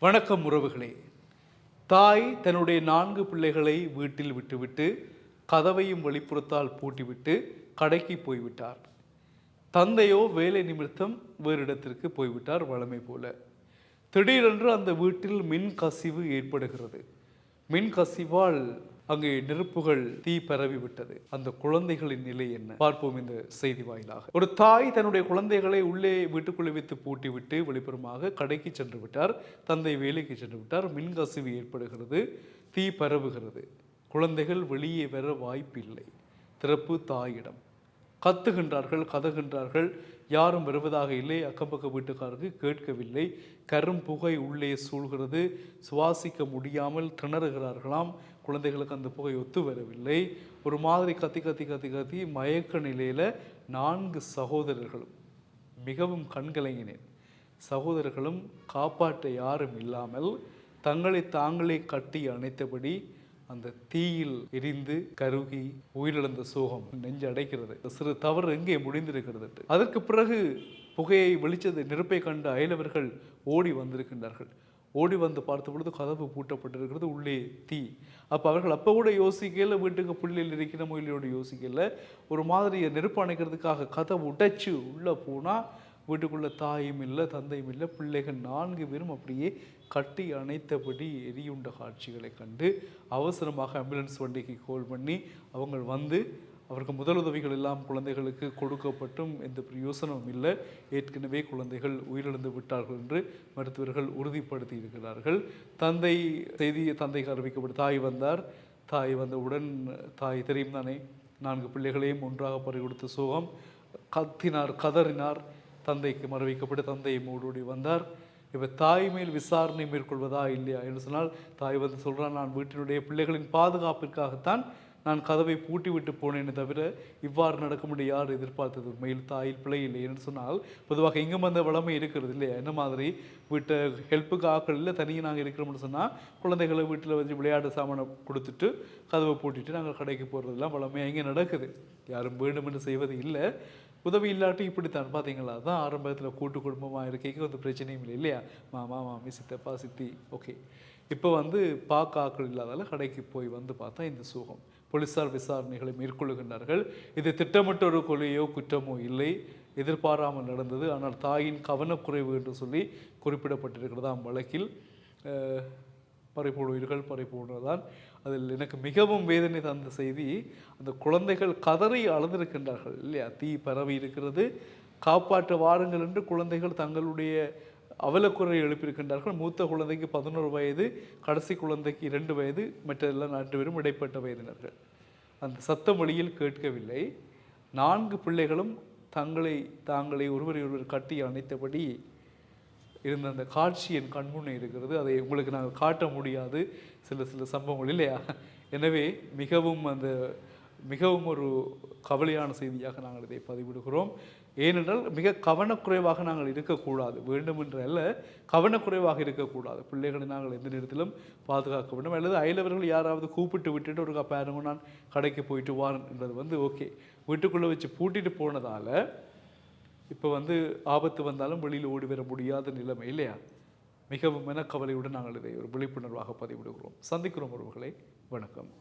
வணக்கம் உறவுகளே. தாய் தன்னுடைய 4 பிள்ளைகளை வீட்டில் விட்டுவிட்டு கதவையும் வெளிப்புறத்தால் பூட்டிவிட்டு கடைக்கு போய்விட்டார். தந்தையோ வேலை நிமித்தம் வேறு இடத்திற்கு போய்விட்டார் வழமை போல. திடீரென்று அந்த வீட்டில் மின் கசிவு ஏற்படுகிறது. மின் கசிவால் அங்கே நெருப்புகள் தீ பரவிவிட்டது. அந்த குழந்தைகளின் நிலை என்ன பார்ப்போம் இந்த செய்தி வாயிலாக. ஒரு தாய் தன்னுடைய குழந்தைகளை உள்ளே வீட்டுக்குள்ளே வைத்து பூட்டிவிட்டு வெளிப்புறமாக கடைக்கு சென்று விட்டார். தந்தை வேலைக்கு சென்று விட்டார். மின் கசிவு ஏற்படுகிறது. தீ பரவுகிறது. குழந்தைகள் வெளியே வர வாய்ப்பில்லை. திறப்பு தாயிடம். கத்துகின்றார்கள், கதகின்றார்கள். யாரும் வருவதாக இல்லை. அக்கம்பக்க வீட்டுக்காரருக்கு கேட்கவில்லை. கரும் புகை உள்ளே சூழ்கிறது. சுவாசிக்க முடியாமல் திணறுகிறார்களாம். குழந்தைகளுக்கு அந்த புகை ஒத்து வரவில்லை. ஒரு மாதிரி கத்தி கத்தி கத்தி கத்தி மயக்க நிலையில் 4 சகோதரர்களும் மிகவும் கண்கலங்கினேன். சகோதரர்களும் காப்பாற்ற யாரும் இல்லாமல் தங்களை தாங்களே கட்டி அணைத்தபடி அந்த தீயில் எரிந்து கருகி உயிரிழந்த சோகம் நெஞ்சு அடைக்கிறது. சிறு தவறு எங்கே முடிந்திருக்கிறது. அதற்கு பிறகு புகையை வெளிச்சது நெருப்பை கண்ட அயலவர்கள் ஓடி வந்திருக்கின்றார்கள். ஓடி வந்து பார்த்த பொழுது கதவு பூட்டப்பட்டிருக்கிறது. உள்ளே தீ. அப்போ அவர்கள் அப்போ கூட யோசிக்கல, வீட்டுக்கு பிள்ளைகள் இருக்கிற இல்லையோடு யோசிக்கல. ஒரு மாதிரி நெருப்பு அணைக்கிறதுக்காக கதவு உடைச்சு உள்ளே போனால் வீட்டுக்குள்ளே தாயும் இல்லை, தந்தையும் இல்லை. பிள்ளைகள் 4 பேரும் அப்படியே கட்டி அணைத்தபடி எரியுண்ட காட்சிகளை கண்டு அவசரமாக ஆம்புலன்ஸ் வண்டிக்கு கால் பண்ணி அவங்க வந்து அவருக்கு முதலுதவிகள் எல்லாம் குழந்தைகளுக்கு கொடுக்கப்பட்டும் எந்த பிரயோசனமும் இல்லை. ஏற்கனவே குழந்தைகள் உயிரிழந்து விட்டார்கள் என்று மருத்துவர்கள் உறுதிப்படுத்தி இருக்கிறார்கள். தந்தைக்கு அறிவிக்கப்பட்டு தாய் வந்தார். தாய் வந்தவுடன் தாய் தெரியும் தானே, 4 பிள்ளைகளையும் ஒன்றாக பறிகொடுத்த சோகம். கத்தினார், கதறினார். தந்தைக்கு மறைவிக்கப்பட்டு தந்தையை மூடோடி வந்தார். இப்போ தாய் மேல் விசாரணை மேற்கொள்வதா இல்லையா என்று சொன்னால் தாய் வந்து சொல்கிறான், நான் வீட்டினுடைய பிள்ளைகளின் பாதுகாப்பிற்காகத்தான் நான் கதவை பூட்டி விட்டு போனேன்னு தவிர இவ்வாறு நடக்கும் யார் எதிர்பார்த்தது. உண்மையில் தாயில் பிழை இல்லை என்று சொன்னால் பொதுவாக இங்கும் அந்த வளமை இருக்கிறது இல்லையா. என்ன மாதிரி வீட்டை ஹெல்ப்புக்கு ஆக்கள் இல்லை, தனியாக நாங்கள் இருக்கிறோம்னு சொன்னால் குழந்தைகளை வீட்டில் வச்சு விளையாட்டு சாமானை கொடுத்துட்டு கதவை பூட்டிட்டு நாங்கள் கடைக்கு போகிறதெல்லாம் வளமையாக இங்கே நடக்குது. யாரும் வேண்டும் என்று செய்வது இல்லை. உதவி இல்லாட்டி இப்படித்தான் பார்த்தீங்களா. தான் ஆரம்பத்தில் கூட்டு குடும்பமாக இருக்கைக்கு வந்து பிரச்சனையும் இல்லை இல்லையா. மாமா மாமி சித்தப்பா சித்தி ஓகே. இப்போ வந்து பார்க்க ஆக்கள் இல்லாதால கடைக்கு போய் வந்து பார்த்தா இந்த சோகம். போலீஸார் விசாரணைகளை மேற்கொள்ளுகின்றார்கள். இது திட்டமிட்ட ஒரு கொலையோ குற்றமோ இல்லை, எதிர்பாராமல் நடந்தது. ஆனால் தாயின் கவனக்குறைவு என்று சொல்லி குறிப்பிடப்பட்டிருக்கிறதாம் வழக்கில். பறிபோடுவீர்கள் பறிபோடுவதுதான். அதில் எனக்கு மிகவும் வேதனை தந்த செய்தி, அந்த குழந்தைகள் கதறி அழுந்திருக்கின்றார்கள் இல்லையா. தீ பரவி இருக்கிறது, காப்பாற்ற வாருங்கள் என்று குழந்தைகள் தங்களுடைய அவலக்குறை எழுப்பியிருக்கின்றார்கள். மூத்த குழந்தைக்கு 11 வயது, கடைசி குழந்தைக்கு 2 வயது, மற்ற எல்லாம் 4 பேரும் இடைப்பட்ட வயதினர்கள். அந்த சத்தம் வழியில் கேட்கவில்லை. 4 பிள்ளைகளும் தாங்களை ஒருவரை கட்டி அணைத்தபடி இருந்த அந்த காட்சி என் கண்முன்னே இருக்கிறது. அதை உங்களுக்கு நாங்கள் காட்ட முடியாது சில சம்பவங்கள் இல்லையா. எனவே மிகவும் ஒரு கவலையான செய்தியாக நாங்கள் இதை பதிவிடுகிறோம். ஏனென்றால் மிக கவனக்குறைவாக நாங்கள் இருக்கக்கூடாது. வேண்டுமென்றல்ல, கவனக்குறைவாக இருக்கக்கூடாது. பிள்ளைகளை நாங்கள் எந்த நேரத்திலும் பாதுகாக்க வேண்டும். அல்லது அயலவர்கள் யாராவது கூப்பிட்டு விட்டுட்டு ஒரு பாருங்க நான் கடைக்கு போயிட்டு வாரன்றது வந்து ஓகே. வீட்டுக்குள்ளே வச்சு பூட்டிட்டு போனதால் இப்போ வந்து ஆபத்து வந்தாலும் வெளியில் ஓடி வர முடியாத நிலைமை இல்லையா. மிகவும் மனக்கவலையுடன் நாங்கள் இதை ஒரு விழிப்புணர்வாக பதிவிடுகிறோம். சந்திக்கிறோம் உறவுகளை. வணக்கம்.